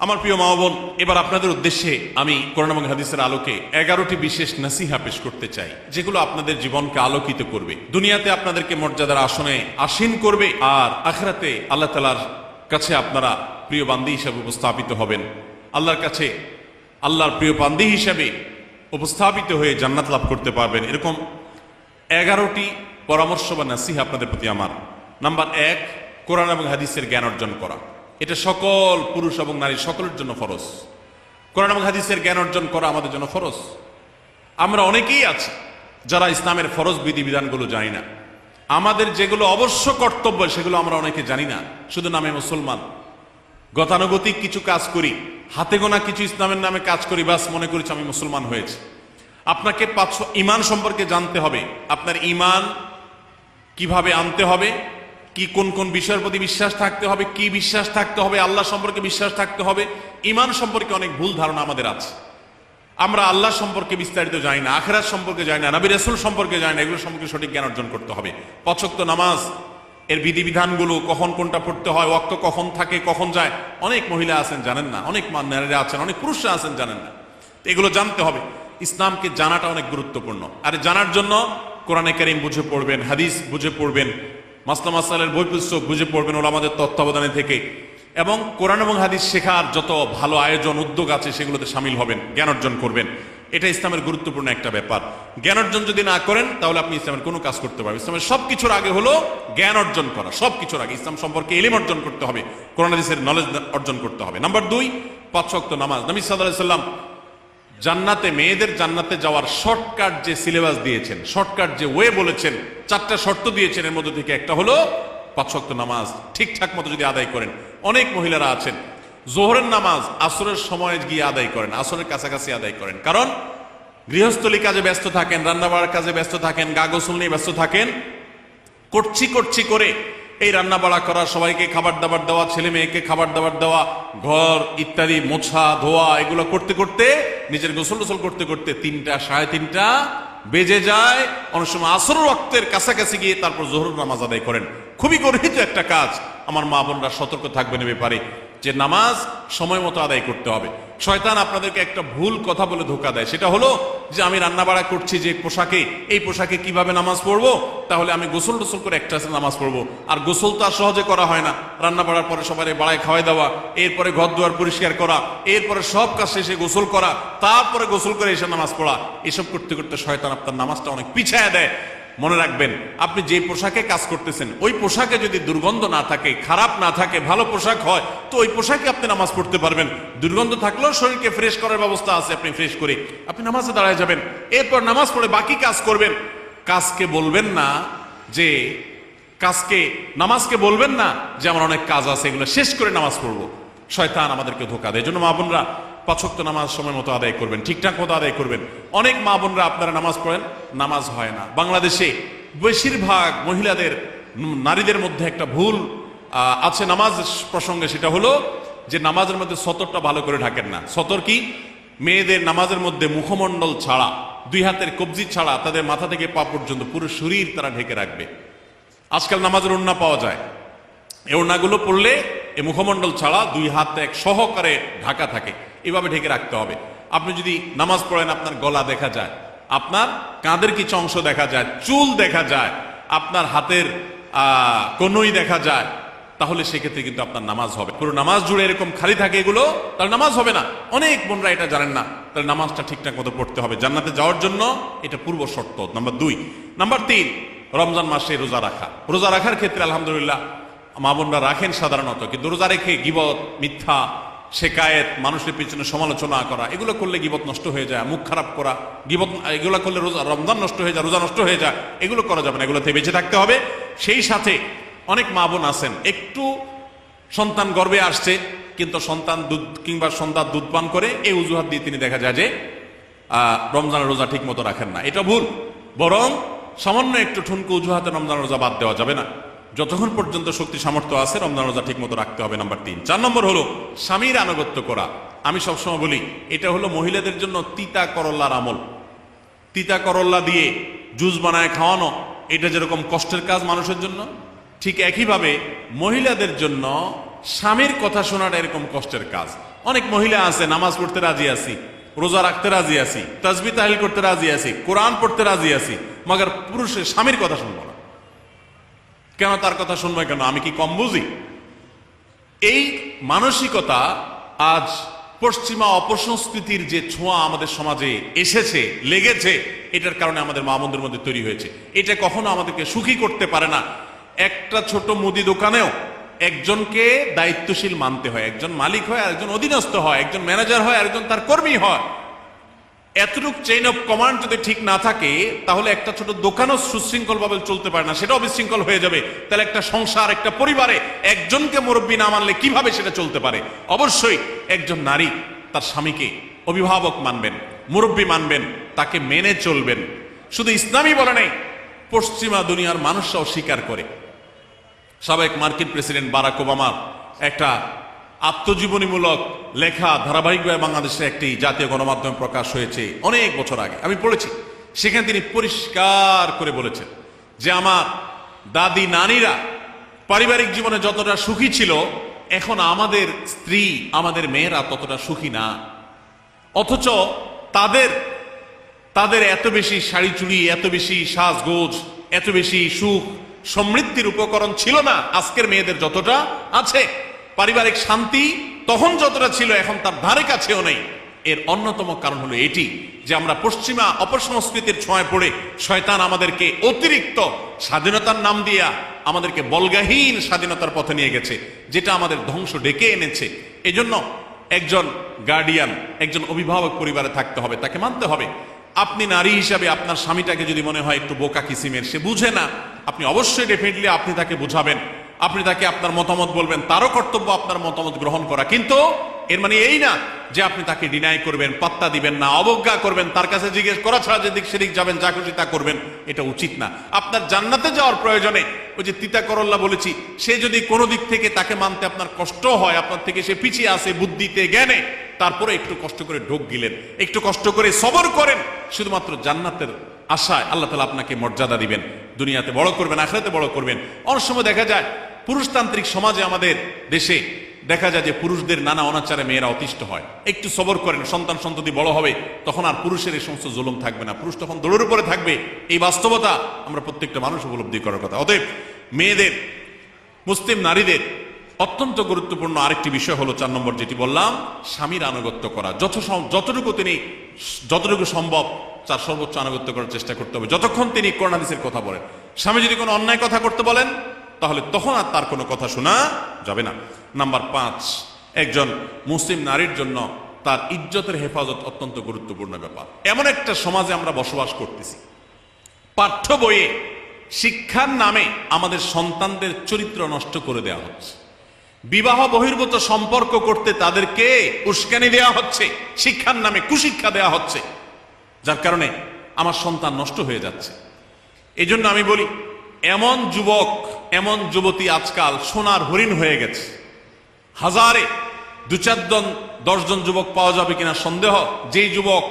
আমার প্রিয় মা বোন, এবার আপনাদের উদ্দেশ্যে আমি কোরআন এবং হাদিসের আলোকে 11টি বিশেষ নসিহা পেশ করতে চাই, যেগুলো আপনাদের জীবনকে আলোকিত করবে, দুনিয়াতে আপনাদেরকে মর্যাদার আসনে আসীন করবে, আর আখিরাতে আল্লাহ তাআলার কাছে আপনারা প্রিয় বান্দী হিসেবে উপস্থাপিত হবেন। আল্লাহর কাছে আল্লাহর প্রিয় বান্দী হিসেবে উপস্থাপিত হয়ে জান্নাত লাভ করতে পারবেন। এরকম 11টি পরামর্শ বা নসিহা আপনাদের প্রতি আমার। নাম্বার 1, কোরআন এবং হাদিসের জ্ঞান অর্জন করা। এটা সকল পুরুষ এবং নারী সকলের জন্য ফরজ। কোরআন এবং হাদিসের জ্ঞান অর্জন করা আমাদের জন্য ফরজ। আমরা অনেকেই আছি যারা ইসলামের ফরজ বিধিবিধানগুলো জানি না। আমাদের যেগুলো অবশ্য কর্তব্য সেগুলো আমরা অনেকে জানি না, শুধু নামে মুসলমান। গতানুগতিক কিছু কাজ করি, হাতে গোনা কিছু ইসলামের নামে কাজ করি, বাস মনে করেছি আমি মুসলমান হয়েছি। আপনাকে ঈমান সম্পর্কে জানতে হবে। আপনার ঈমান কিভাবে আনতে হবে, কি কোন কোন বিষয়ের প্রতি বিশ্বাস থাকতে হবে, কি বিশ্বাস থাকতে হবে, আল্লাহ সম্পর্কে বিশ্বাস থাকতে হবে। ঈমান সম্পর্কে অনেক ভুল ধারণা আমাদের আছে। আমরা আল্লাহ সম্পর্কে বিস্তারিত জানি না, আখিরাত সম্পর্কে জানি না, নবী রাসূল সম্পর্কে জানি না। এগুলো সম্পর্কে সঠিক জ্ঞান অর্জন করতে হবে। 5 ওয়াক্ত নামাজ এর বিধিবিধানগুলো, কখন কোনটা পড়তে হয়, ওয়াক্ত কখন থাকে কখন যায়, অনেক মহিলা আছেন জানেন না, অনেক নারীরা আছেন, অনেক পুরুষরা আছেন জানেন না। এগুলো জানতে হবে। ইসলামকে জানাটা অনেক গুরুত্বপূর্ণ। আর জানার জন্য কোরআনে কারীম বুঝে পড়বেন, হাদিস বুঝে পড়বেন, মাসলা মাসালের বই পুস্তক বুঝে পড়বেন ওলামাদের তত্ত্বাবধানে থেকে, এবং কোরআন এবং হাদিস শেখার যত ভালো আয়োজন উদ্যোগ আছে সেগুলোতে শামিল হবেন, জ্ঞান অর্জন করবেন। এটা ইসলামের গুরুত্বপূর্ণ একটা ব্যাপার। জ্ঞান অর্জন যদি না করেন তাহলে আপনি ইসলামের কোনো কাজ করতে পারবেন। ইসলামের সবকিছুর আগে হলো জ্ঞান অর্জন করা। সবকিছুর আগে ইসলাম সম্পর্কে ইলম অর্জন করতে হবে, কোরআন হাদিসের নলেজ অর্জন করতে হবে। নাম্বার 2, 5 ওয়াক্ত নামাজ। নবী সাল্লাল্লাহু আলাইহি সাল্লাম জান্নাতে, মেয়েদের জান্নাতে যাওয়ার শর্টকাট যে সিলেবাস দিয়েছেন, শর্টকাট যে ওয়ে বলেছেন, 4টা শর্ত দিয়েছেন। এর মধ্যে থেকে একটা হলো 5 ওয়াক্ত নামাজ ঠিকঠাক মতো যদি আদায় করেন। অনেক মহিলারা আছেন জোহরের নামাজ আসরের সময় গিয়ে আদায় করেন, আসরের কাছাকাছি আদায় করেন, কারণ গৃহস্থলী কাজে ব্যস্ত থাকেন, রান্নাবাড়ার কাজে ব্যস্ত থাকেন, গা গোসল নিয়ে ব্যস্ত থাকেন। করছি করে এই রান্না বাড়া করা, সবাইকে খাবার দাবার দেওয়া, ছেলে মেয়েকে খাবার দাবার দেওয়া, ঘর ইত্যাদি মোছা ধোয়া, এগুলো করতে করতে, নিজের গোসল টোসল করতে করতে 3টা 3:30 বেজে যায়। অনেক সময় আসর ওয়াক্তের কাছাকাছি গিয়ে তারপর জোহরের নামাজ আদায় করেন। খুবই গর্হিত একটা কাজ। আমার মা বোনরা সতর্ক থাকবেন এ ব্যাপারে, যে নামাজ সময় মতো আদায় করতে হবে। শয়তান আপনাদেরকে একটা ভুল কথা বলে ধোঁকা দেয়, সেটা হলো যে আমি রান্না বাড়া করছি যে পোশাকে, এই পোশাকে কিভাবে নামাজ পড়বো, তাহলে আমি গোসল টোসল করে একটা নামাজ পড়বো। আর গোসল তো আর সহজে করা হয় না। রান্না বাড়ার পরে সবাই বাড়ায় খাওয়াই দেওয়া, এরপরে ঘর দুয়ার পরিষ্কার করা, এরপরে সব কাজ শেষে গোসল করা, তারপরে গোসল করে এসে নামাজ পড়া, এসব করতে করতে শয়তান আপনার নামাজটা অনেক পিছায় দেয়। মনে রাখবেন, আপনি যে পোশাকে কাজ করতেছেন ওই পোশাকে যদি দুর্গন্ধ না থাকে, খারাপ না থাকে, ভালো পোশাক হয়, তো ওই পোশাকে আপনি নামাজ পড়তে পারবেন। দুর্গন্ধ থাকলেও শরীরকে ফ্রেশ করার ব্যবস্থা আছে, আপনি ফ্রেশ করে আপনি নামাজে দাঁড়ায় যাবেন। এরপর নামাজ পড়ে বাকি কাজ করবেন। কাজকে বলবেন না যে নামাজকে বলবেন না যে আমার অনেক কাজ আছে, এগুলো শেষ করে নামাজ পড়বো। শয়তান আমাদেরকে ধোঁকা দেয়। এই জন্য মা বোনরা 5 ওয়াক্ত নামাজ সময় মতো আদায় করবেন, ঠিকঠাক মতো আদায় করবেন। অনেক মা বোনরা আপনারা নামাজ পড়েন, নামাজ হয় না। বাংলাদেশে বেশিরভাগ মহিলাদের, নারীদের মধ্যে একটা ভুল আছে নামাজ প্রসঙ্গে, সেটা হলো যে নামাজের মধ্যে সতরটা ভালো করে ঢাকেন না। সতর কি? মেয়েদের নামাজের মধ্যে মুখমণ্ডল ছাড়া, 2 হাতের কবজি ছাড়া তাদের মাথা থেকে পা পর্যন্ত পুরো শরীর তারা ঢেকে রাখবে। আজকাল নামাজের ওড়না পাওয়া যায়, এই ওড়নাগুলো পড়লে এই মুখমণ্ডল ছাড়া 2 হাত এক সহকারে ঢাকা থাকে, এভাবে ঢেকে রাখতে হবে। আপনি যদি নামাজ পড়েন, আপনার গলা দেখা যায়, আপনার কাঁধের কিছু অংশ দেখা যায়, চুল দেখা যায়, আপনার হাতের কনুই দেখা যায়, তাহলে সেক্ষেত্রে কিন্তু আপনার নামাজ হবে। পুরো নামাজ জুড়ে এরকম খালি থাকে এগুলো, তাহলে নামাজ হবে না। অনেক বোনরা এটা জানেন না, তাহলে নামাজটা ঠিকঠাক মতো পড়তে হবে জান্নাতে যাওয়ার জন্য। এটা পূর্ব শর্ত নাম্বার 2। নাম্বার 3, রমজান মাসে রোজা রাখা। রোজা রাখার ক্ষেত্রে আলহামদুলিল্লাহ মা বোনরা রাখেন সাধারণত, কিন্তু রোজা রেখে গীবত, মিথ্যা, শেকায়েত, মানুষের পিছনে সমালোচনা করা, এগুলো করলে গীবত নষ্ট হয়ে যায়। মুখ খারাপ করা, গীবত, এগুলো করলে রমজান নষ্ট হয়ে যায়, রোজা নষ্ট হয়ে যায়। এগুলো করা যাবে না, এগুলো থেকে বেঁচে থাকতে হবে। সেই সাথে অনেক মা বোন আছেন, একটু সন্তান গর্ভে আসছে, কিন্তু সন্তান দুধ কিংবা সন্ধ্যা দুধ পান করে, এই অজুহাত দিয়ে তিনি দেখা যায় যে রমজানের রোজা ঠিক মতো রাখেন না। এটা ভুল। বরং সামান্য একটু ঠুনকো অজুহাতে রমজান রোজা বাদ দেওয়া যাবে না। যতক্ষণ পর্যন্ত শক্তি সামর্থ্য আছে রমজান রোজা ঠিক মতো রাখতে হবে। নাম্বার 3। 4 নম্বর হলো স্বামীর আনুগত্য করা। আমি সবসময় বলি, এটা হলো মহিলাদের জন্য তিতা করল্লার আমল। তিতা করল্লা দিয়ে জুস বানায় খাওয়ানো, এটা যেরকম কষ্টের কাজ মানুষের জন্য, ঠিক একইভাবে মহিলাদের জন্য স্বামীর কথা শোনাটা এরকম কষ্টের কাজ। অনেক মহিলা আছে নামাজ পড়তে রাজি আছি, রোজা রাখতে রাজি আছি, তাসবিহ তাহলিল করতে রাজি আছি, কোরআন পড়তে রাজি আছি, মগর পুরুষের স্বামীর কথা শুনবো না। কেন তার কথা শুনবো কেন? আমি কি কম বুঝি? এই মানসিকতা আজ পশ্চিমা অপসংস্কৃতির যে ছোঁয়া আমাদের সমাজে এসেছে, লেগেছে, এটার কারণে আমাদের মা বোনদের মধ্যে তৈরি হয়েছে। এটা কখনো আমাদেরকে সুখী করতে পারে না। একটা ছোট মুদি দোকানেও একজনকে দায়িত্বশীল মানতে হয়, একজন মালিক হয়, আরেকজন অধীনস্থ হয়, একজন ম্যানেজার হয়, আরেকজন তার কর্মী হয়। এতটুক চেইন অফ কমান্ড যদি ঠিক না থাকে, তাহলে একটা ছোট দোকানও সুশৃঙ্খল ভাবে চলতে পারে না, সেটাও বিশৃঙ্খল হয়ে যাবে। তাহলে একটা সংসার, একটা পরিবারে একজনকে মুরব্বী না মানলে কিভাবে সেটা চলতে পারে? অবশ্যই একজন নারী তার স্বামীকে অভিভাবক মানবেন, মুরব্বী মানবেন, তাকে মেনে চলবেন। শুধু ইসলামই বলে নাই, পশ্চিমা দুনিয়ার মানুষরাও স্বীকার করে। সাবেক মার্কিন প্রেসিডেন্ট বারাক ওবামার একটা আত্মজীবনীমূলক লেখা ধারাবাহিকভাবে বাংলাদেশে একটি জাতীয় গণমাধ্যমে প্রকাশ হয়েছে অনেক বছর আগে, আমি পড়েছি। সেখানে তিনি পরিষ্কার করে বলেছেন যে আমার দাদি নানীরা পারিবারিক জীবনে যতটা সুখী ছিল, এখন আমাদের স্ত্রী, আমাদের মেয়েরা ততটা সুখী না। অথচ তাদের তাদের এত বেশি শাড়ি চুড়ি, এত বেশি সাজগোজ, এত বেশি সুখ সমৃদ্ধির উপকরণ ছিল না আজকের মেয়েদের যতটা আছে। পারিবারিক শান্তি তখন যতটা ছিল, এখন তার ধারে কাছেও নেই। এর অন্যতম কারণ হলো এটি যে আমরা পশ্চিমা অপসংস্কৃতির ছোঁয়ায় পড়ে শয়তান আমাদেরকে অতিরিক্ত স্বাধীনতার নাম দিয়া আমাদেরকে বলগাহীন স্বাধীনতার পথে নিয়ে গেছে, যেটা আমাদের ধ্বংস ডেকে এনেছে। এজন্য একজন গার্ডিয়ান, একজন অভিভাবক পরিবারে থাকতে হবে, তাকে মানতে হবে। আপনি নারী হিসাবে আপনার স্বামীটাকে যদি মনে হয় একটু বোকা কিসিমের, সে বুঝে না, আপনি অবশ্যই ডেফিনেটলি আপনি তাকে বুঝাবেন, আপনি তাকে আপনার মতামত বলবেন, তারও কর্তব্য আপনার মতামত গ্রহণ করা। কিন্তু এর মানে এই না যে আপনি তাকে ডিনাই করবেন, পাত্তা দিবেন না, অবজ্ঞা করবেন, তার কাছে জিজ্ঞেস করা ছাড়া যেদিক সেদিক যাবেন, যা খুশি তা করবেন, এটা উচিত না। আপনার জান্নাতে যাওয়ার প্রয়োজনে ওই যে তিতা করল্লা বলেছি, সে যদি কোনো দিক থেকে তাকে মানতে আপনার কষ্ট হয়, আপনার থেকে সে পিছিয়ে আসে বুদ্ধিতে জ্ঞানে, তারপরে একটু কষ্ট করে ঢোক গিলেন, একটু কষ্ট করে সবর করেন, শুধুমাত্র জান্নাতের আশায় আল্লাহ তাআলা আপনাকে মর্যাদা দিবেন, দুনিয়াতে বড় করবেন, আখিরাতে বড় করবেন। অনেক সময় দেখা যায় পুরুষতান্ত্রিক সমাজে আমাদের দেশে দেখা যায় যে পুরুষদের নানা অনাচারে মেয়েরা অতিষ্ঠ হয়। একটু সবর করেন, সন্তান সন্ততি বড় হবে, তখন আর পুরুষের এই সমস্ত জুলুম থাকবে না, পুরুষ তখন দৌড়ের উপরে থাকবে। এই বাস্তবতা আমরা প্রত্যেকটা মানুষ উপলব্ধি করার কথা। অতএব মেয়েদের, মুসলিম নারীদের অত্যন্ত গুরুত্বপূর্ণ আরেকটি বিষয় হলো 4 নম্বর, যেটি বললাম, স্বামীর আনুগত্য করা। যতটুকু সম্ভব তার সর্বোচ্চ আনুগত্য করার চেষ্টা করতে হবে, যতক্ষণ তিনি কোরআন হাদিসের কথা বলেন। স্বামী যদি কোনো অন্যায় কথা করতে বলেন, তাহলে তখন আর তার কোনো কথা শোনা যাবে না। নাম্বার 5, একজন মুসলিম নারীর জন্য তার ইজ্জতের হেফাজত অত্যন্ত গুরুত্বপূর্ণ ব্যাপার। এমন একটা সমাজে আমরা বসবাস করতেছি, পাঠ্য বইয়ে শিক্ষার নামে আমাদের সন্তানদের চরিত্র নষ্ট করে দেওয়া হচ্ছে, বিবাহ বহির্ভূত সম্পর্ক করতে তাদেরকে উস্কানি দেওয়া হচ্ছে, শিক্ষার নামে কুশিক্ষা দেওয়া হচ্ছে, যার কারণে আমার সন্তান নষ্ট হয়ে যাচ্ছে। এই জন্য আমি বলি, এমন যুবক, এমন যুবতী আজকাল সোনার হরিণ হয়ে গেছে। হাজারে 2-4 জন 10 জন যুবক পাওয়া যাবে কিনা সন্দেহ, যেই যুবক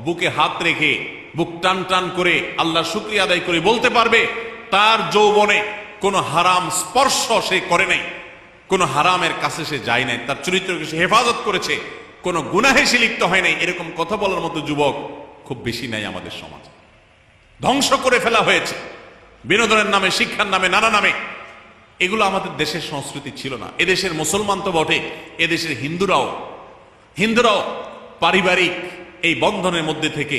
বুকে হাত রেখে বুক টান টান করে আল্লাহর শুকরিয়া আদায় করে বলতে পারবে তার যৌবনে কোনো হারাম স্পর্শ সে করে নাই, কোনো হারামের কাছে সে যায় নাই, তার চরিত্রকে সে হেফাজত করেছে, কোনো গুনাহে সে লিপ্ত হয় নাই, এরকম কথা বলার মতো যুবক খুব বেশি নাই আমাদের সমাজে। ধ্বংস করে ফেলা হয়েছে বিনোদনের নামে, শিক্ষার নামে, নানা নামে। এগুলো আমাদের দেশের সংস্কৃতি ছিল না। এদেশের মুসলমান তো বটে, এদেশের হিন্দুরাও পারিবারিক এই বন্ধনের মধ্যে থেকে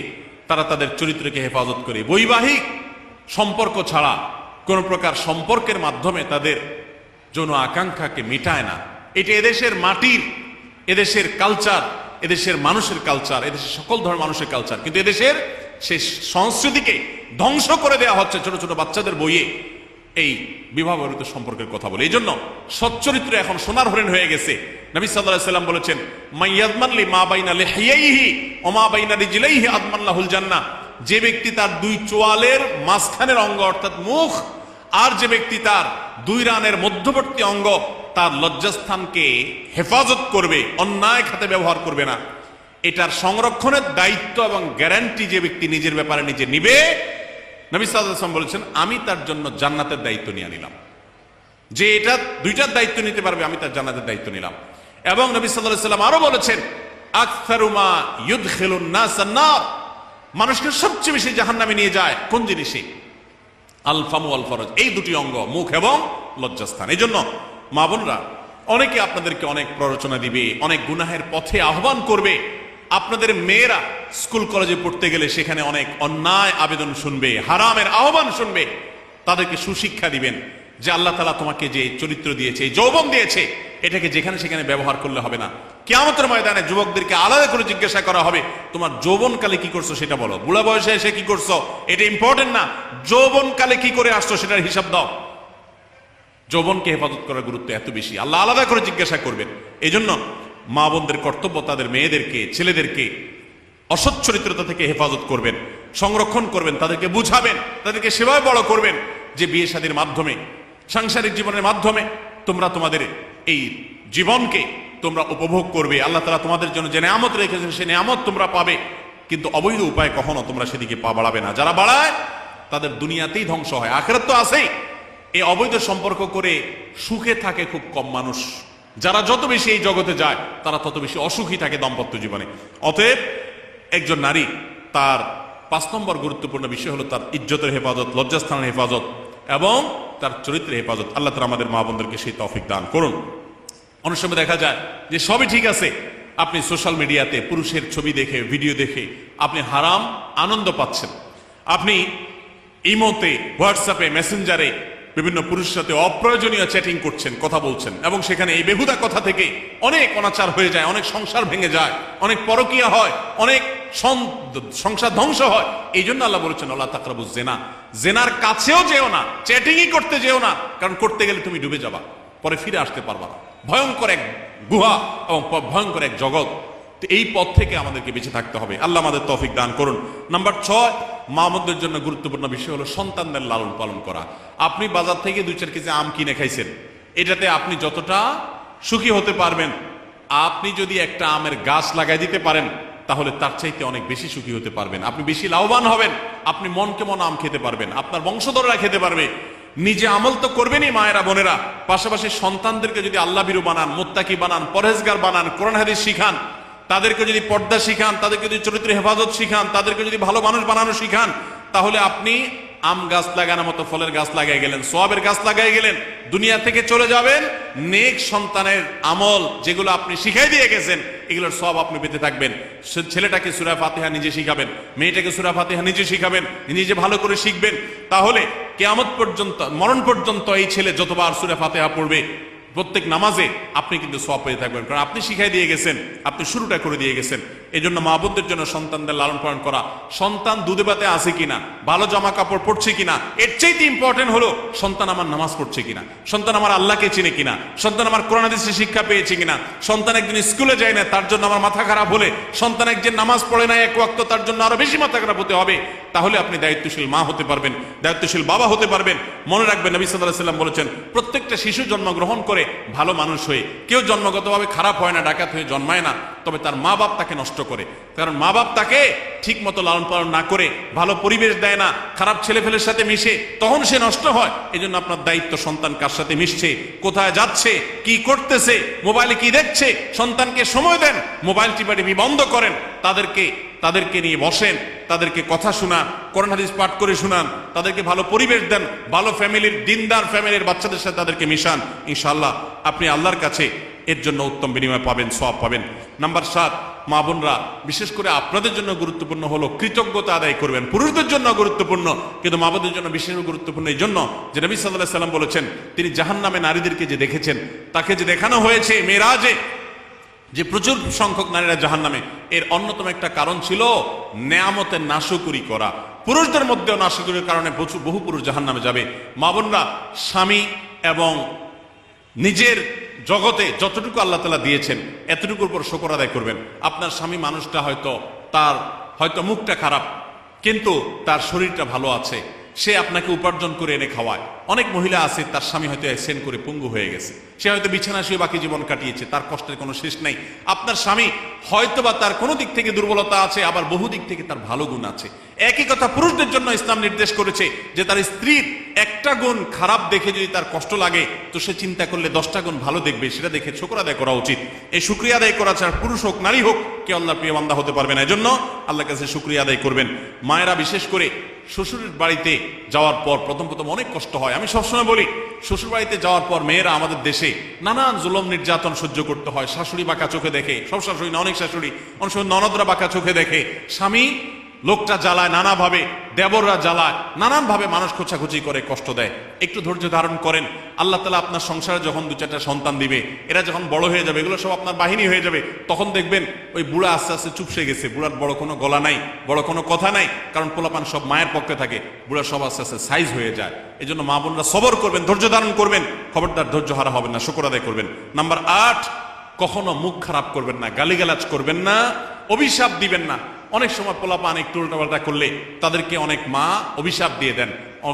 তারা তাদের চরিত্রকে হেফাজত করে, বৈবাহিক সম্পর্ক ছাড়া কোন প্রকার সম্পর্কের মাধ্যমে তাদের যৌন আকাঙ্ক্ষাকে মেটায় না। এটা এদেশের মাটির, এদেশের কালচার, এদেশের মানুষের কালচার, এদেশের সকল ধরনের মানুষের কালচার। কিন্তু এদেশের সেই সংস্কৃতিকে ধ্বংস করে দেওয়া হচ্ছে ছোট ছোট বাচ্চাদের বইয়ে এই বিবাহ বহির্ভূত সম্পর্কের কথা বলে। এই জন্য সচ্চরিত্র এখন সোনার হরিণ হয়ে গেছে। নবী সাল্লাল্লাহু আলাইহি ওয়াসাল্লাম বলেছেন, মাইয়াদমান লি মা বাইনা লিহিয়াইহি ওয়া মা বাইনা রিজলাইহি আদমান লাহুল জান্নাহ। যে ব্যক্তি তার 2 চোয়ালের মাঝখানের অঙ্গ অর্থাৎ মুখ, আর যে ব্যক্তি তার 2 রানের মধ্যবর্তী অঙ্গ, তার লজ্জাস্থানকে হেফাজত করবে, অন্যায় খাতে ব্যবহার করবে না, এটার সংরক্ষণের দায়িত্ব এবং গ্যারান্টি যে ব্যক্তি নিজের ব্যাপারে নিজে নিবে, নবী সাল্লাল্লাহু আলাইহি ওয়াসাল্লাম বলেছেন, আমি তার জন্য জান্নাতের দায়িত্ব নিয়ে নিলাম। যে এটা 2টার দায়িত্ব নিতে পারবে, আমি তার জান্নাতের দায়িত্ব নিলাম। এবং নবী সাল্লাল্লাহু আলাইহি ওয়াসাল্লাম আরো বলেছেন, আকসারু মা ইউদখিলুন নাস আন-নার, মানুষকে সবচেয়ে বেশি জাহান্নামে নিয়ে যায় কোন জিনিসে? আল ফামু ওয়াল ফরজ, এই দুটি অঙ্গ, মুখ এবং লজ্জাস্থান। এই জন্য মা বোনরা, অনেকে আপনাদেরকে অনেক প্ররোচনা দিবে, অনেক গুনাহের পথে আহ্বান করবে। আপনাদের মেয়েরা স্কুল কলেজে পড়তে গেলে সেখানে অনেক অন্যায় আবেদন শুনবে, হারামের আহ্বান শুনবে। তাদেরকে সুশিক্ষা দিবেন যে আল্লাহ তাআলা তোমাকে যে চরিত্র দিয়েছে, যৌবন দিয়েছে, এটাকে যেখানে সেখানে ব্যবহার করলে হবে না। কিয়ামতের ময়দানে যুবকদেরকে আলাদা করে জিজ্ঞাসা করা হবে, তোমার যৌবনকালে কি করছো সেটা বলো, বুড়া বয়সে এসে কি করছো এটা ইম্পর্টেন্ট না, যৌবনকালে কি করে আসছো সেটার হিসাব দাও। যৌবনকে হেফাজত করার গুরুত্ব এত বেশি, আল্লাহ আলাদা করে জিজ্ঞাসা করবেন। এই জন্য মা বোনদের কর্তব্য তাদের মেয়েদেরকে, ছেলেদেরকে অসৎ চরিত্রতা থেকে হেফাজত করবেন, সংরক্ষণ করবেন, তাদেরকে বুঝাবেন, তাদেরকে সেভাবে বড় করবেন যে বিয়ে শাদীর মাধ্যমে, সাংসারিক জীবনের মাধ্যমে তোমরা তোমাদের এই জীবনকে তোমরা উপভোগ করবে। আল্লাহ তাআলা তোমাদের জন্য যে নিয়ামত রেখেছেন সেই নিয়ামত তোমরা পাবে, কিন্তু অবৈধ উপায়ে কখনো তোমরা সেদিকে পা বাড়াবে না। যারা বাড়ায় তাদের দুনিয়াতেই ধ্বংস হয়, আখিরাত তো আছেই। এই অবৈধ সম্পর্ক করে সুখে থাকে খুব কম মানুষ। যারা যত বেশি এই জগতে যায় তারা তত বেশি অসুখী থাকে দাম্পত্য জীবনে। অতএব একজন নারী, তার 5 নম্বর গুরুত্বপূর্ণ বিষয় হলো তার ইজ্জতের হেফাজত, লজ্জাস্থানের হেফাজত এবং তার চরিত্রের হেফাজত। আল্লাহ তাআলা আমাদের মা বোনদেরকে সেই তৌফিক দান করুন। অনেক সময় দেখা যায় যে সবই ঠিক আছে, আপনি সোশ্যাল মিডিয়াতে পুরুষের ছবি দেখে, ভিডিও দেখে আপনি হারাম আনন্দ পাচ্ছেন। আপনি ইমোতে, হোয়াটসঅ্যাপে, মেসেঞ্জারে বিভিন্ন পুরুষের সাথে অপ্রয়োজনীয় চ্যাটিং করছেন, কথা বলছেন, এবং সেখানে এই বেহুদা কথা থেকে অনেক অনাচার হয়ে যায়, অনেক সংসার ভেঙে যায়, অনেক পরকীয়া হয়, অনেক সংসার ধ্বংস হয়। এই জন্য আল্লাহ বলেছেন, আল্লাহ তাকরাবুজ জিনা, জেনার কাছেও যেও না, চ্যাটিংই করতে যেও না, কারণ করতে গেলে তুমি ডুবে যাবা, পরে ফিরে আসতে পারবা না। ভয়ঙ্কর এক গুহা এবং ভয়ঙ্কর এক জগৎ। এই পথ থেকে আমাদেরকে বেঁচে থাকতে হবে। আল্লাহ আমাদের তৌফিক দান করুন। নাম্বার 6, মা বোনদের জন্য গুরুত্বপূর্ণ বিষয় হলো সন্তানদের লালন পালন করা। আপনি বাজার থেকে 2-4 কেজি আম কিনে খাইছেন, এটাতে আপনি যতটা সুখী হতে পারবেন, আপনি যদি একটা আমের গাছ লাগাই দিতে পারেন তাহলে তার চাইতে অনেক বেশি সুখী হতে পারবেন, আপনি বেশি লাভবান হবেন, আপনি মনকে মন আম খেতে পারবেন, আপনার বংশধররা খেতে পারবে। নিজে আমল তো করবেনই মায়েরা, বোনেরা, পাশাপাশি সন্তানদেরকে যদি আল্লাহ ভীরু বানান, মুত্তাকি বানান, পরহেজগার বানান, কোরআন হাদিস শিখান, তাদেরকে যদি পর্দা শিখান, তাদেরকে যদি চরিত্রের হেফাজত শিখান, তাদেরকে যদি ভালো মানুষ বানানো শিখান, তাহলে আপনি আম গাছ লাগানোর মতো ফলের গাছ লাগাই গেলেন, সওয়াবের গাছ লাগাই গেলেন। দুনিয়া থেকে চলে যাবেন, নেক সন্তানের আমল যেগুলো আপনি শিখাই দিয়ে গেছেন এগুলোর সওয়াব আপনি পেতে থাকবেন। ছেলেটাকে সূরা ফাতিহা নিজে শিখাবেন, মেয়েটাকে সূরা ফাতিহা নিজে শিখাবেন, নিজে ভালো করে শিখবেন। তাহলে কিয়ামত পর্যন্ত, মরণ পর্যন্ত এই ছেলে যতবার সূরা ফাতিহা পড়বে প্রত্যেক নামাজে আপনি কিন্তু সওয়াব পেয়ে থাকবেন, কারণ আপনি শিখাই দিয়ে গেছেন, আপনি শুরুটা করে দিয়ে গেছেন। এই জন্য মা বোনদের জন্য সন্তানদের লালন পালন করা, সন্তান দুধে ভাতে আছে কিনা, ভালো জামা কাপড় পরছে কিনা, এর চাইতে ইম্পর্টেন্ট হলো সন্তান আমার নামাজ পড়ছে কিনা, সন্তান আমার আল্লাহকে চিনে কিনা, সন্তান আমার কোরআন হাদিসের শিক্ষা পেয়েছে কিনা। সন্তান একদিন স্কুলে যায় না, তার জন্য আমার মাথা খারাপ হলে, সন্তান একদিন নামাজ পড়ে না এক ওয়াক্ত, তার জন্য আরো বেশি মাথা খারাপ হতে হবে। তাহলে আপনি দায়িত্বশীল মা হতে পারবেন, দায়িত্বশীল বাবা হতে পারবেন। মনে রাখবেন, নবী সাল্লাল্লাহু আলাইহি ওয়াসাল্লাম বলেছেন, প্রত্যেকটা শিশু জন্মগ্রহণ করে ভালো মানুষ হয়ে, কেউ জন্মগতভাবে খারাপ হয় না, ডাকাত হয়ে জন্মায় না, তবে তার মা বাপ তাকে নষ্ট করে। কারণ মা বাপ তাকে ঠিক মতো লালন পালন না করে, ভালো পরিবেশ দেয় না, খারাপ ছেলেফেলের সাথে মিশে, তখন সে নষ্ট হয়। এই জন্য আপনার দায়িত্ব সন্তান কার সাথে মিশছে, কোথায় যাচ্ছে, কি করতেছে, মোবাইলে কি দেখছে, সন্তানকে সময় দেন, মোবাইল টিপাটিপি বন্ধ করেন, তাদেরকে নিয়ে বসেন, তাদেরকে কথা শোনান, কোরআন হাদিস পাঠ করে শোনান, তাদেরকে ভালো পরিবেশ দেন, ভালো ফ্যামিলির, দিনদার ফ্যামিলির বাচ্চাদের সাথে তাদেরকে মিশান। ইনশাআল্লাহ আপনি আল্লাহর কাছে এর জন্য উত্তম বিনিময় পাবেন, সওয়াব পাবেন। নাম্বার 7, মা বোনরা, বিশেষ করে আপনাদের জন্য গুরুত্বপূর্ণ হলো কৃতজ্ঞতা আদায় করবেন। পুরুষদের জন্য গুরুত্বপূর্ণ, কিন্তু মা বোনদের জন্য বিশেষ গুরুত্বপূর্ণ এই জন্য যে নবী সাল্লাল্লাহু আলাইহি ওয়াসাল্লাম বলেছেন, তিনি জাহান্নামে নারীদেরকে যে দেখেছেন, তাকে যে দেখানো হয়েছে মেরাজে, যে প্রচুর সংখ্যক নারীরা জাহান্নামে, এর অন্যতম একটা কারণ ছিল নেয়ামতের নাশকরি করা। পুরুষদের মধ্যেও নাশকরির কারণে বহু পুরুষ জাহান্নামে যাবে। মা বোনরা, স্বামী এবং নিজের জগতে যতটুকু আল্লাহ তাআলা দিয়েছেন এতটুকুর উপর শুকর আদায় করবেন। আপনার স্বামী মানুষটা হয়তো মুখটা খারাপ, কিন্তু তার শরীরটা ভালো আছে, সে আপনাকে উপার্জন করে এনে খাওয়ায়। অনেক মহিলা আছে, তার স্বামী হয়তো অ্যাক্সিডেন্ট করে পঙ্গু হয়ে গেছে, সে হয়তো বিছানা শুয়ে বাকি জীবন কাটিয়েছে, তার কষ্টের কোনো শেষ নাই। আপনার স্বামী হয়তো বা তার কোনো দিক থেকে দুর্বলতা আছে, আবার বহু দিক থেকে তার ভালো গুণ আছে। একই কথা পুরুষদের জন্য ইসলাম নির্দেশ করেছে যে তার স্ত্রীর একটা গুণ খারাপ দেখে যদি তার কষ্ট লাগে তো সে চিন্তা করলে 10টা গুণ ভালো দেখবে, সেটা দেখে শুকর আদায় করা উচিত। এই শুকরিয়া আদায় করা ছাড়া পুরুষ হোক নারী হোক কেউ আল্লাহর প্রিয় বান্দা হতে পারবে না। এজন্য আল্লাহর কাছে শুকরিয়া আদায় করবেন। মায়েরা বিশেষ করে শ্বশুরের বাড়িতে যাওয়ার পর প্রথম প্রথম অনেক কষ্ট হয়। আমি সবসময় বলি, শ্বশুর বাড়িতে যাওয়ার পর মেয়েরা আমাদের দেশে নানান জুলুম নির্যাতন সহ্য করতে হয়। শাশুড়ি বাঁকা চোখে দেখে, সব শাশুড়ি না, অনেক শাশুড়ি, অনেক সময় ননদরা বাঁকা চোখে দেখে, স্বামী লোকটা জ্বালায় নানাভাবে, দেবররা জ্বালায় নানানভাবে, মানুষ খোঁচাখুচি করে, কষ্ট দেয়। একটু ধৈর্য ধারণ করেন, আল্লাহ তাআলা আপনার সংসারে যখন 2-4টা সন্তান দিবে, এরা যখন বড় হয়ে যাবে, এগুলো সব আপনার বাহিনী হয়ে যাবে, তখন দেখবেন ওই বুড়া আস্তে আস্তে চুপসে গেছে, বুড়ার বড় কোনো গলা নাই, বড় কোনো কথা নাই, কারণ পোলাপান সব মায়ের পক্ষে থাকে, বুড়া সব আস্তে আস্তে সাইজ হয়ে যায়। এই জন্য মা বোনরা সবর করবেন, ধৈর্য ধারণ করবেন, খবরদার ধৈর্য হারা হবেন না, শুকর আদায় করবেন। নাম্বার 8, কখনো মুখ খারাপ করবেন না, গালিগালাজ করবেন না, অভিশাপ দিবেন না। অনেক সময় পোলাপান একটু উল্টাপাল্টা করলে তাদেরকে অনেক মা অভিশাপ দিয়ে দেন,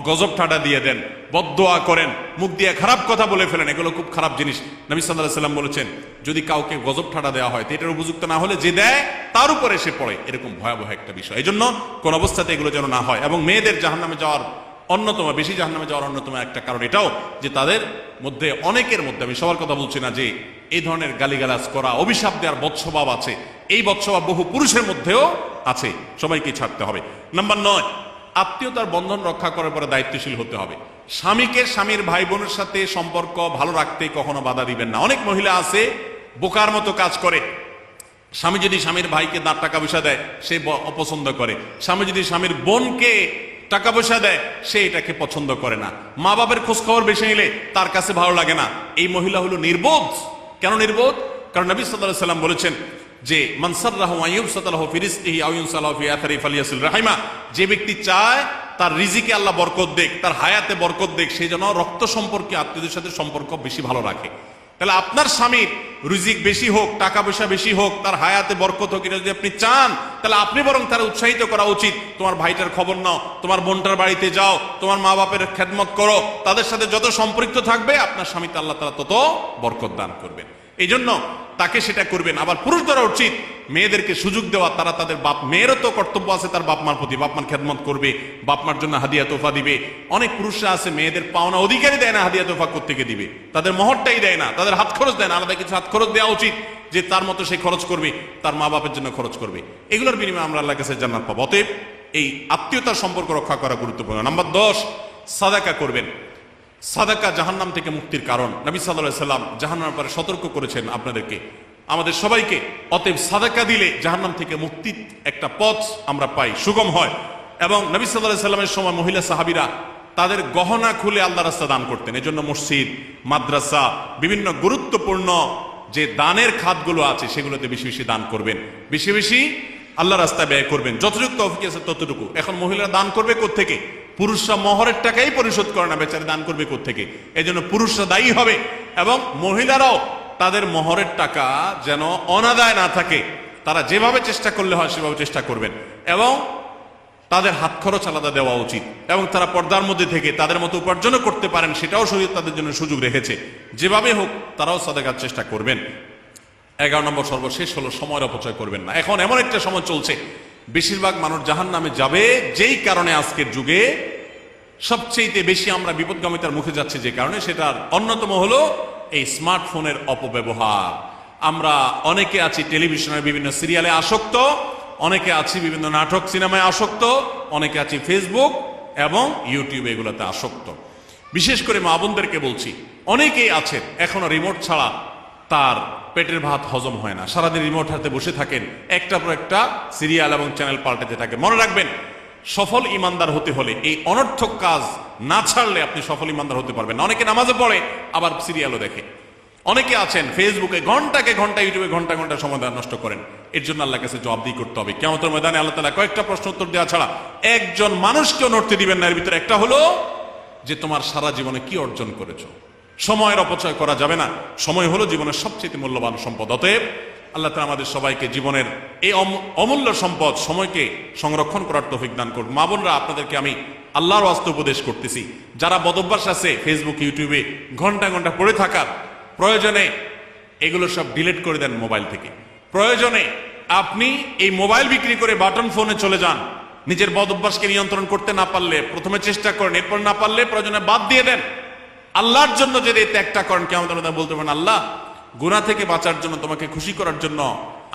গজব ঠাডা দিয়ে দেন, বদদোয়া করেন, মুখ দিয়ে খারাপ কথা বলে ফেলেন। এগুলো খুব খারাপ জিনিস। নবী সাল্লাল্লাহু আলাইহি ওয়াসাল্লাম বলেছেন, যদি কাউকে গজব ঠাডা দেওয়া হয় তো এটার উপযুক্ত না হলে যে দেয় তার উপরে এসে পড়ে, এরকম ভয়াবহ একটা বিষয়। এই জন্য কোন অবস্থাতে এগুলো যেন না হয়। এবং মেয়েদের জাহান্নামে যাওয়ার অন্যতম, বেশি জাহান্নামে যাওয়ার অন্যতম একটা কারণ এটাও যে তাদের মধ্যে, অনেকের মধ্যে, আমি সবার কথা বলছি না, যে এই ধরনের গালিগালাজ করা, অভিশাপ দেওয়ার বদস্বভাব আছে। এই বদস্বভাব বহু পুরুষের মধ্যেও আছে, সবাইকে ছাড়তে হবে। নাম্বার 9, আত্মীয়তার বন্ধন রক্ষা করার পরে দায়িত্বশীল হতে হবে। স্বামীকে স্বামীর ভাই বোনের সাথে সম্পর্ক ভালো রাখতে কখনো বাধা দিবেন না। অনেক মহিলা আছে বোকার মতো কাজ করে। স্বামী যদি স্বামীর ভাইকে টাকা পয়সা দেয় সে অপছন্দ করে, স্বামী যদি স্বামীর বোনকে টাকা পয়সা দেয় সে এটাকে পছন্দ করে না, মা বাবার খোঁজ খবর বেশি নিলে তার কাছে ভালো লাগে না। এই মহিলা হলো নির্বোধ। কেন নির্বোধ? কারণ নবী সাল্লাল্লাহু আলাইহি ওয়াসাল্লাম বলেছেন যে মান সাররাহু আইয়ুবসাতালাহু ফি রিজকিহি আও ইউনসালাহু ফি আথারি ফালিয়াসিল রাহিমা, যে ব্যক্তি চায় তার রিজিকে আল্লাহ বরকত দেখ, তার হায়াতে বরকত দেখ, সেই জন্য রক্ত সম্পর্কে আত্মীয়দের সাথে সম্পর্ক বেশি ভালো রাখে। তাহলে আপনার স্বামীর রিজিক বেশি হোক, টাকা পয়সা বেশি হোক, তার হায়াতে বরকত হোক, এটা যদি আপনি চান তাহলে আপনি বরং তারা উৎসাহিত করা উচিত। তোমার ভাইটার খবর নাও, তোমার বোনটার বাড়িতে যাও, তোমার মা বাপের খেদমত করো, তাদের সাথে যত সম্পৃক্ত থাকবে আপনার স্বামীতে আল্লাহ তাআলা তত বরকত দান করবেন। এই জন্য তাকে সেটা করবেন। আবার পুরুষদেরও উচিত মেয়েদেরকে সুযোগ দেওয়া, তারা তাদের বাপ, মেয়েরও তো কর্তব্য আছে তার বাপ মার প্রতি, বাপ মার খেদমত করবে, বাপ মার জন্য হাদিয়া তোফা দিবে। অনেক পুরুষরা আছে মেয়েদের পাওনা অধিকারই দেয় না, হাদিয়া তোফা কোত্থেকে দিবে, তাদের মহরটাই দেয় না, তাদের হাত খরচ দেয় না। আলাদা কিছু হাত খরচ দেওয়া উচিত, যে তার মতো সে খরচ করবে, তার মা বাপের জন্য খরচ করবে। এগুলোর বিনিময়ে আমরা আল্লাহর কাছে জান্নাত পাবো। অতএব এই আত্মীয়তার সম্পর্ক রক্ষা করা গুরুত্বপূর্ণ। নাম্বার 10, সাদাকা করবেন। সাদাকা জাহান্নাম থেকে মুক্তির কারণ। নবী সাল্লাল্লাহু আলাইহি ওয়াসাল্লাম জাহান্নামের ব্যাপারে সতর্ক করেছেন আপনাদেরকে, আমাদের সবাইকে। অতএব সাদাকা দিলে জাহান্নাম থেকে মুক্তির একটা পথ আমরা পাই, সুগম হয়। এবং নবী সাল্লাল্লাহু আলাইহি ওয়াসাল্লামের সময় মহিলা সাহাবীরা তাদের গহনা খুলে আল্লাহর রাস্তায় দান করতেন। এজন্য মসজিদ, মাদ্রাসা, বিভিন্ন গুরুত্বপূর্ণ যে দানের খাতগুলো আছে সেগুলোতে বেশি বেশি দান করবেন, বেশি বেশি আল্লাহর রাস্তায় ব্যয় করবেন, যতটুকু তৌফিক আছে ততটুকু। এখন মহিলারা দান করবে কোত্থেকে? পুরুষরা মহরের টাকাই পরিশোধ করে না, বেচারে দান করবে কোত্থেকে? এই জন্য পুরুষরা দায়ী হবে। এবং মহিলারাও তাদের মহরের টাকা যেন অনাদায় না থাকে, তারা যেভাবে চেষ্টা করলে হয় সেভাবে চেষ্টা করবেন। এবং তাদের হাত খরচ আলাদা দেওয়া উচিত, এবং তারা পর্দার মধ্যে থেকে তাদের মতো উপার্জনও করতে পারেন, সেটাও শরীয়ত তাদের জন্য সুযোগ রেখেছে। যেভাবে হোক তারাও সাদাকার চেষ্টা করবেন। 11 নম্বর সর্বশেষ হলো সময়ের অপচয় করবেন না। এখন এমন একটা সময় চলছে বেশিরভাগ মানুষ জাহান্নামে যাবে, যেই কারণে আজকের যুগে সবচেয়ে বেশি আমরা বিপদগামিতার মুখে যাচ্ছি, যে কারণে সেটার অন্যতম হলো এই স্মার্টফোনের অপব্যবহার। আমরা অনেকে আছি টেলিভিশনের বিভিন্ন সিরিয়ালে আসক্ত, অনেকে আছি বিভিন্ন নাটক সিনেমায় আসক্ত, অনেকে আছি ফেসবুক এবং ইউটিউব এগুলোতে আসক্ত। বিশেষ করে মা বোনদেরকে বলছি, অনেকেই আছেন এখনো রিমোট ছাড়া তার পেটের ভাত হজম হয় না, সারাদিন রিমোট হাতে বসে থাকেন, একটার পর একটা সিরিয়াল এবং চ্যানেল পাল্টাতে থাকেন। মনে রাখবেন, সফল ইমানদার হতে হলে এই অনর্থক কাজ না ছাড়লে আপনি সফল ইমানদার হতে পারবেন না। অনেকে নামাজে পড়ে আবার সিরিয়ালও দেখে, অনেকে আছেন ফেসবুকে ঘন্টাকে ঘন্টা, ইউটিউবে ঘন্টা ঘন্টা সময় নষ্ট করেন। এর জন্য আল্লাহর কাছে জবাবদিহি করতে হবে। কিয়ামতের ময়দানে আল্লাহ তাআলা কয়েকটা প্রশ্ন উত্তর দেওয়া ছাড়া একজন মানুষকেও নড়তে দিবেন না। এর ভিতরে একটা হলো যে তোমার সারা জীবনে কি অর্জন করেছো। সময়ের অপচয় করা যাবে না। সময় হলো জীবনের সবচেয়ে মূল্যবান সম্পদ। অতএব আল্লাহ তাআলা আমাদের সবাইকে জীবনের এই অমূল্য সম্পদ সময়কে সংরক্ষণ করার তৌফিক দান করুন। মা বোনরা, আপনাদেরকে আমি আল্লাহর ওয়াস্তে উপদেশ করতেছি, যারা বদভ্যাস আছে ফেসবুক ইউটিউবে ঘন্টা ঘন্টা পড়ে থাকার, প্রয়োজনে এগুলো সব ডিলিট করে দেন মোবাইল থেকে। প্রয়োজনে আপনি এই মোবাইল বিক্রি করে বাটন ফোনে চলে যান, নিজের বদ অভ্যাসকে নিয়ন্ত্রণ করতে না পারলে প্রথমে চেষ্টা করেন, এরপর না পারলে প্রয়োজনে বাদ দিয়ে দেন। আল্লাহর জন্য যদি এই ত্যাগটা করেন, কিয়ামতের ময়দানে বলতে পারেন, আল্লাহ গুনাহ থেকে বাঁচার জন্য, তোমাকে খুশি করার জন্য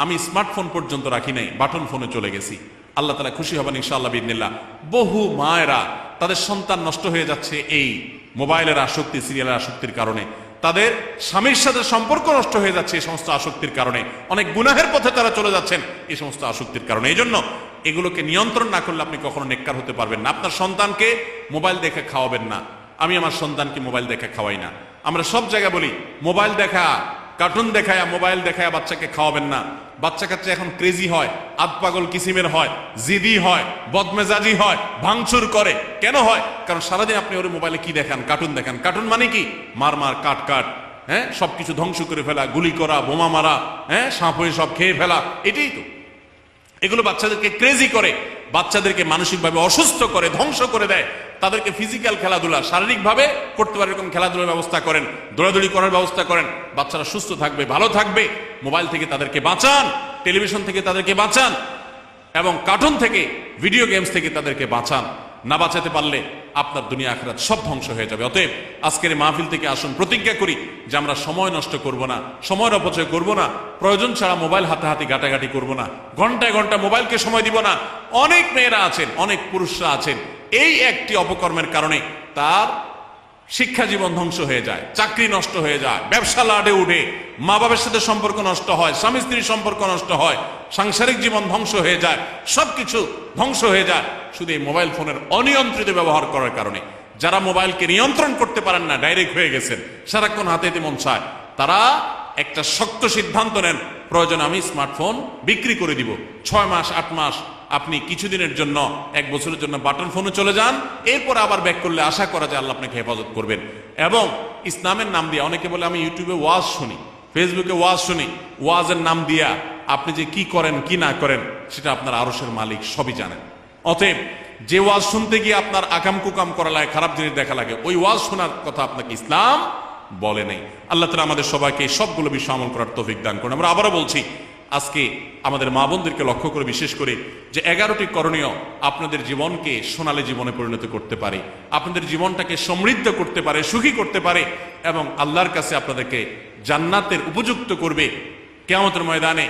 আমি স্মার্টফোন পর্যন্ত রাখি নাই, বাটন ফোনে চলে গেছি। আল্লাহ তাআলা খুশি হবেন ইনশাআল্লাহ বিইذنিল্লাহ। বহু মায়েরা তাদের সন্তান নষ্ট হয়ে যাচ্ছে এই মোবাইলের আসক্তি, সিরিয়ালের আসক্তির কারণে। তাদের স্বামীর সাথে সম্পর্ক নষ্ট হয়ে যাচ্ছে এই সমস্ত আসক্তির কারণে। অনেক গুনাহের পথে তারা চলে যাচ্ছেন এই সমস্ত আসক্তির কারণে। এই জন্য এগুলোকে নিয়ন্ত্রণ না করলে আপনি কখনো নেককার হতে পারবেন না। আপনার সন্তানকে মোবাইল দেখে খাওয়াবেন না। আমি আমার সন্তানকে মোবাইল দেখে খাওয়াই না। আমরা সব জায়গায় বলি মোবাইল দেখা, কার্টুন দেখায়, মোবাইল দেখায় বাচ্চাকে খাওয়াবেন না। বাচ্চা কাচ্চা এখন ক্রেজি হয়, আতপাগল কিসিমের হয়, জিদি হয়, বদমেজাজি হয়, ভাঙচুর করে। কেন হয়? কারণ সারাদিন আপনি ওর মোবাইলে কি দেখান? কার্টুন দেখান। কার্টুন মানে কি? মার মার, কাট কাট, হ্যাঁ, সবকিছু ধ্বংস করে ফেলা, গুলি করা, বোমা মারা, হ্যাঁ, সাপ হয়ে সব খেয়ে ফেলা, এটাই তো। এগুলো বাচ্চাদেরকে ক্রেজি করে, বাচ্চাদেরকে মানসিকভাবে অসুস্থ করে, ধ্বংস করে দেয়। তাদেরকে ফিজিক্যাল খেলাধুলা, শারীরিকভাবে করতে পারে এরকম খেলাধুলার ব্যবস্থা করেন, দৌড়াদৌড়ি করার ব্যবস্থা করেন। বাচ্চারা সুস্থ থাকবে, ভালো থাকবে। মোবাইল থেকে তাদেরকে বাঁচান, টেলিভিশন থেকে তাদেরকে বাঁচান, এবং কার্টুন থেকে, ভিডিও গেমস থেকে তাদেরকে বাঁচান। না বাঁচাতে পারলে আপনার দুনিয়া আখিরাত সব ধ্বংস হয়ে যাবে। অতএব আজকের এই মাহফিল থেকে আসুন প্রতিজ্ঞা করি যে আমরা সময় নষ্ট করব না, সময়ের অপচয় করব না, প্রয়োজন ছাড়া মোবাইল হাতাহাতি গাটাগাটি করব না, ঘন্টায় ঘন্টা মোবাইলকে সময় দিব না। অনেক মেয়েরা আছেন, অনেক পুরুষরা আছেন, এই একটি অপকর্মের কারণে তার শিক্ষা জীবন ধ্বংস হয়ে যায়, চাকরি নষ্ট হয়ে যায়, ব্যবসা লাডে উঠে, মা বাবার সাথে সম্পর্ক নষ্ট হয়, স্বামী স্ত্রীর সম্পর্ক নষ্ট হয়, সাংসারিক জীবন ধ্বংস হয়ে যায়, সবকিছু ধ্বংস হয়ে যায় শুধু এই মোবাইল ফোনের অনিয়ন্ত্রিত ব্যবহার করার কারণে। যারা মোবাইলকে নিয়ন্ত্রণ করতে পারেন না, ডাইরেক্ট হয়ে গেছেন, সারাক্ষণ হাতে মন চায়, তারা একটা শক্ত সিদ্ধান্ত নেন, প্রয়োজন আমি স্মার্টফোন বিক্রি করে দিব। 6 মাস 8 মাস আপনি কিছুদিনের জন্য, 1 বছরের জন্য বাটন ফোনে চলে যান, এরপর আবার ব্যাক করলে আশা করা যায় আল্লাহ আপনাকে হেফাজত করবেন। এবং ইসলামের নাম দিয়ে, অনেকে বলে আমি ইউটিউবে ওয়াজ শুনি, ফেসবুকে ওয়াজ শুনি, ওয়াজের নাম দিয়া আপনি যে কি করেন কি না করেন সেটা আপনার আরশের মালিক সবই জানেন। অতএব যে ওয়াজ শুনতে গিয়ে আপনার আকাম কুকাম করা লাগে, খারাপ জিনিস দেখা লাগে, ওই ওয়াজ শোনার কথা আপনাকে ইসলাম বলে নেই। আল্লাহ তাআলা আমাদের সবাইকে সবগুলো বিষয় আমল করার তৌফিক দান করুন। আমরা আবারও বলছি, আজকে আমাদের মা বোনদেরকে লক্ষ্য করে বিশেষ করে যে 11টি করণীয় আপনাদের জীবনকে সোনালী জীবনে পরিণত করতে পারে, আপনাদের জীবনটাকে সমৃদ্ধ করতে পারে, সুখী করতে পারে, এবং আল্লাহর কাছে আপনাদেরকে জান্নাতের উপযুক্ত করবে। কিয়ামতের ময়দানে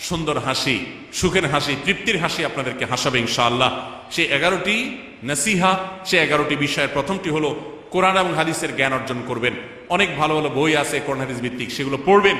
সুন্দর হাসি, সুখের হাসি, তৃপ্তির হাসি আপনাদেরকে হাসাবে ইনশাআল্লাহ। সেই 11টি নসিহা, সেই 11টি বিষয়ের প্রথমটি হলো কোরআন এবং হাদিসের জ্ঞান অর্জন করবেন। অনেক ভালো ভালো বই আছে কোরআন হাদিস ভিত্তিক, সেগুলো পড়বেন।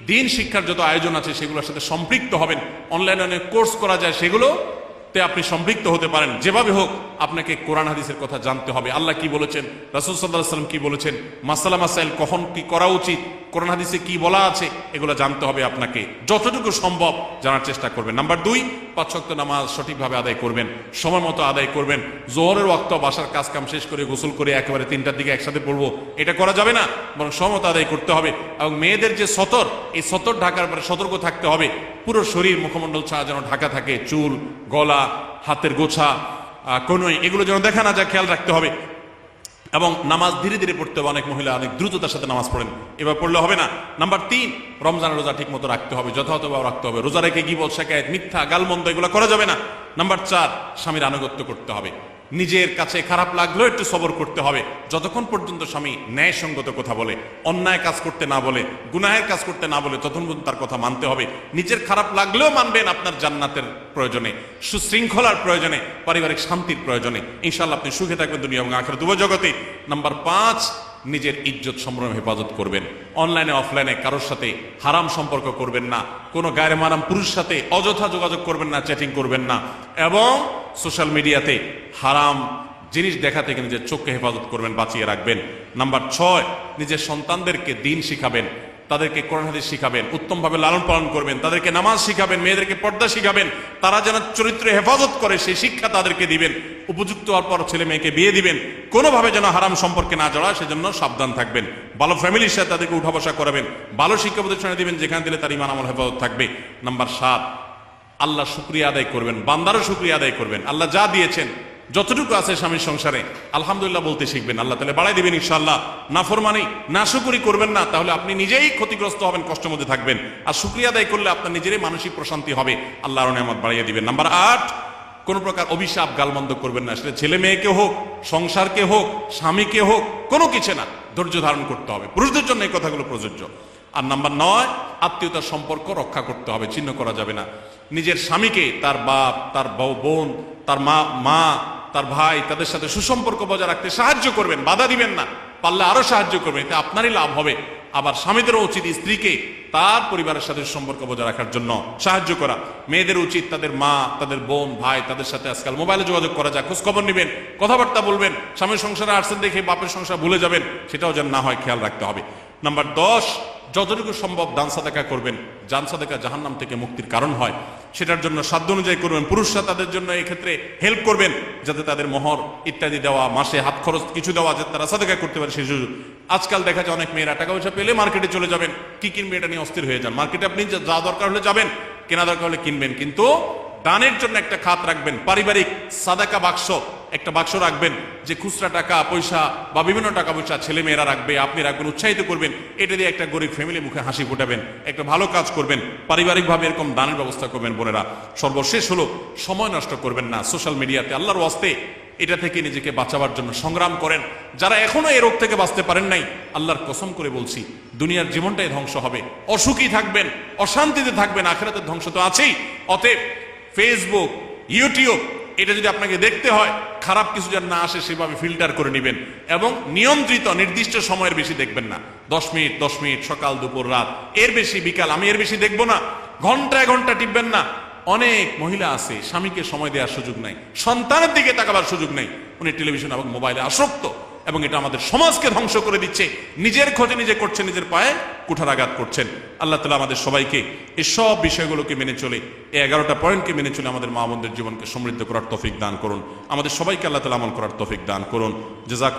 দিন শিক্ষার যত আয়োজন আছে সেগুলোর সাথে সম্পৃক্ত হবেন। অনলাইনে অনেক কোর্স করা যায়, সেগুলোতে আপনি সম্পৃক্ত হতে পারেন। যেভাবে হোক আপনাকে কোরআন হাদিসের কথা জানতে হবে। আল্লাহ কি বলেছেন, রাসূল সাল্লাল্লাহু আলাইহি ওয়াসাল্লাম কি বলেছেন, মাসালা মাসাইল কখন কি করা উচিত, কোরআন হাদিসে কি বলা আছে, এগুলো জানতে হবে আপনাকে। যতটুকু সম্ভব জানার চেষ্টা করবেন। নাম্বার 2, 5 ওয়াক্ত নামাজ সঠিকভাবে আদায় করবেন, সময় মতো আদায় করবেন। জোহরের ওয়াক্ত বাসার কাজ কাম শেষ করে গোসল করে একেবারে 3টার দিকে একসাথে পড়বো, এটা করা যাবে না, বরং সময় মতো আদায় করতে হবে। এবং মেয়েদের যে সতর, এই সতর ঢাকার পরে সতর্ক থাকতে হবে। পুরো শরীর মুখমণ্ডল ছাড়া যেন ঢাকা থাকে, চুল, গলা, হাতের গোছা, কনুই, এগুলো যেন দেখা না যায়, খেয়াল রাখতে হবে। এবং নামাজ ধীরে ধীরে পড়তে হবে। অনেক মহিলা অনেক দ্রুততার সাথে নামাজ পড়েন, এবার পড়লে হবে না। নাম্বার 3, রমজানের রোজা ঠিক মতো রাখতে হবে, যথাযথভাবে রাখতে হবে। রোজা রেখে গীবত, শিকায়েত, মিথ্যা, গালমন্দ এগুলো করা যাবে না। নাম্বার 4, স্বামীর আনুগত্য করতে হবে। নিজের কাছে খারাপ লাগলেও একটু সবর করতে হবে, যতক্ষণ পর্যন্ত স্বামী ন্যায়সঙ্গত কথা বলে, অন্যায় কাজ করতে না বলে, গুনাহের কাজ করতে না বলে, ততক্ষণ পর্যন্ত তার কথা মানতে হবে। নিজের খারাপ লাগলেও মানবেন, আপনার জান্নাতের প্রয়োজনে, সুশৃঙ্খলার প্রয়োজনে, পারিবারিক শান্তির প্রয়োজনে। ইনশাআল্লাহ আপনি সুখে থাকবেন দুনিয়া এবং আখিরাত উভয় জগতে। নাম্বার 5, নিজের ইজ্জত সম্ভ্রম হেফাজত করবেন। অনলাইনে অফলাইনে কারোর সাথে হারাম সম্পর্ক করবেন না, কোনো গায়রে মারাম পুরুষ সাথে অযথা যোগাযোগ করবেন না, চ্যাটিং করবেন না, এবং সোশ্যাল মিডিয়াতে হারাম জিনিস দেখা থেকে নিজের চোখকে হেফাজত করবেন, বাঁচিয়ে রাখবেন। নাম্বার 6, নিজের সন্তানদেরকে দিন শিখাবেন, তাদেরকে কোরআন হাদিস শিখাবেন, উত্তমভাবে লালন পালন করবেন, তাদেরকে নামাজ শিখাবেন, মেয়েদেরকে পর্দা শিখাবেন, তারা যেন চরিত্র হেফাজত করে সেই শিক্ষা তাদেরকে দিবেন। উপযুক্ত হওয়ার পর ছেলে মেয়েকে বিয়ে দিবেন, কোনোভাবে যেন হারাম সম্পর্কে না জড়ায় সেজন্য সাবধান থাকবেন। ভালো ফ্যামিলির সাথে তাদেরকে উঠা বসা করাবেন, ভালো শিক্ষা প্রতিষ্ঠানে দিবেন, যেখানে দিলে তার ঈমান আমল হেফাজত থাকবে। নাম্বার 7, আল্লাহ শুকরিয়া আদায় করবেন, বান্দারও শুকরিয়া আদায় করবেন। আল্লাহ যা দিয়েছেন, যতটুকু আছে স্বামীর সংসারে আলহামদুলিল্লাহ বলতে শিখবেন, আল্লাহ তাআলা বাড়াই দিবেন ইনশাআল্লাহ। নাফরমানি, নাশুকরি করবেন না, তাহলে আপনি নিজেই ক্ষতিগ্রস্ত হবেন, কষ্টের মধ্যে থাকবেন। আর শুকরিয়া আদায় করলে আপনার নিজেরই মানসিক প্রশান্তি হবে, আল্লাহর নেয়ামত বাড়িয়ে দিবেন। নাম্বার 8, কোনো প্রকার অভিশাপ গালমন্দ করবেন না, সেটা ছেলে মেয়েকে হোক, সংসারকে হোক, স্বামীকে হোক, কোনো কিছু না, ধৈর্য ধারণ করতে হবে। পুরুষদের জন্য এই কথাগুলো প্রযোজ্য। আর নাম্বার 9, আত্মীয়তার সম্পর্ক রক্ষা করতে হবে, ছিন্ন করা যাবে না। নিজের স্বামীকে তার বাপ, তার বোন, তার মা, তার ভাই, তাদের সাথে সুসম্পর্ক বজায় রাখতে সাহায্য করবেন, বাধা দিবেন না, পারলে আরো সাহায্য করবেন, এতে আপনারই লাভ হবে। আবার স্বামীদেরও উচিত স্ত্রীকে তার পরিবারের সাথে সম্পর্ক বজায় রাখার জন্য সাহায্য করা। মেয়েদের উচিত তাদের মা, তাদের বোন, ভাই, তাদের সাথে আজকাল মোবাইলে যোগাযোগ করা যায়, খোঁজ খবর নেবেন, কথাবার্তা বলবেন। স্বামীর সংসারে আসছেন দেখে বাপের সংসার ভুলে যাবেন, সেটাও যেন না হয়, খেয়াল রাখতে হবে। নাম্বার 10, যতটুকু সম্ভব দান সাদাকা করবেন। দান সাদাকা জাহান্নাম থেকে মুক্তির কারণ হয়, সেটার জন্য সাধ্য অনুযায়ী করবেন। পুরুষরা তাদের জন্য এই ক্ষেত্রে হেল্প করবেন, যাতে তাদের মোহর ইত্যাদি দেওয়া, মাসে হাত খরচ কিছু দেওয়া, যাতে তারা সাদাকা করতে পারে সেই সুযোগ। আজকাল দেখা যায় অনেক মেয়েরা টাকা পয়সা পেলে মার্কেটে চলে যাবেন, কি কিনবে এটা নিয়ে অস্থির হয়ে যান। মার্কেটে আপনি যা দরকার হলে যাবেন, কেনা দরকার হলে কিনবেন, কিন্তু দানের জন্য একটা খাত রাখবেন, পারিবারিক সাদাকা বাক্স, একটা বাক্স রাখবেন, যে খুচরা টাকা পয়সা বা বিভিন্ন টাকা পয়সা ছেলে মেয়েরা রাখবে, আপনি রাখবেন, উৎসাহিত করবেন, এটা দিয়ে একটা গরিব ফ্যামিলি মুখে হাসি ফোটাবেন, একটা ভালো কাজ করবেন, পারিবারিকভাবে এরকম দানের ব্যবস্থা করবেন। বোনেরা, সর্বশেষ হলো, সময় নষ্ট করবেন না সোশ্যাল মিডিয়াতে। আল্লাহর ওয়াস্তে এটা থেকে নিজেকে বাঁচাবার জন্য সংগ্রাম করেন। যারা এখনো এই রোগ থেকে বাঁচতে পারেন নাই, আল্লাহর কসম করে বলছি, দুনিয়ার জীবনটাই ধ্বংস হবে, অসুখী থাকবেন, অশান্তিতে থাকবেন, আখিরাতের ধ্বংস তো আছেই। অতএব ফেসবুক, ইউটিউব, এটা যদি আপনাকে দেখতে হয়, খারাপ কিছু যেন না আসে সেভাবে ফিল্টার করে নেবেন, এবং নিয়ন্ত্রিত নির্দিষ্ট সময়ের বেশি দেখবেন না। 10 মিনিট 10 মিনিট, সকাল দুপুর রাত, এর বেশি বিকাল, আমি এর বেশি দেখবো না। ঘন্টায় ঘন্টা টিপবেন না। অনেক মহিলা আছে, স্বামীকে সময় দেওয়ার সুযোগ নাই, সন্তানের দিকে তাকাবার সুযোগ নাই, উনি টেলিভিশন এবং মোবাইলে আসক্ত, এবং এটা আমাদের সমাজকে ধ্বংস করে দিচ্ছে। নিজের খোঁজে নিজে করছেন, নিজের পায়ে কুঠারাঘাত করছেন। আল্লাহ তাআলা আমাদের সবাইকে এই সব বিষয়গুলোকে মেনে চলে, এই 11টা পয়েন্টকে মেনে চলে আমাদের মা বোনদের জীবনকে সমৃদ্ধ করার তৌফিক দান করুন। আমাদের সবাইকে আল্লাহ তাআলা আমল করার তৌফিক দান করুন। জাযাক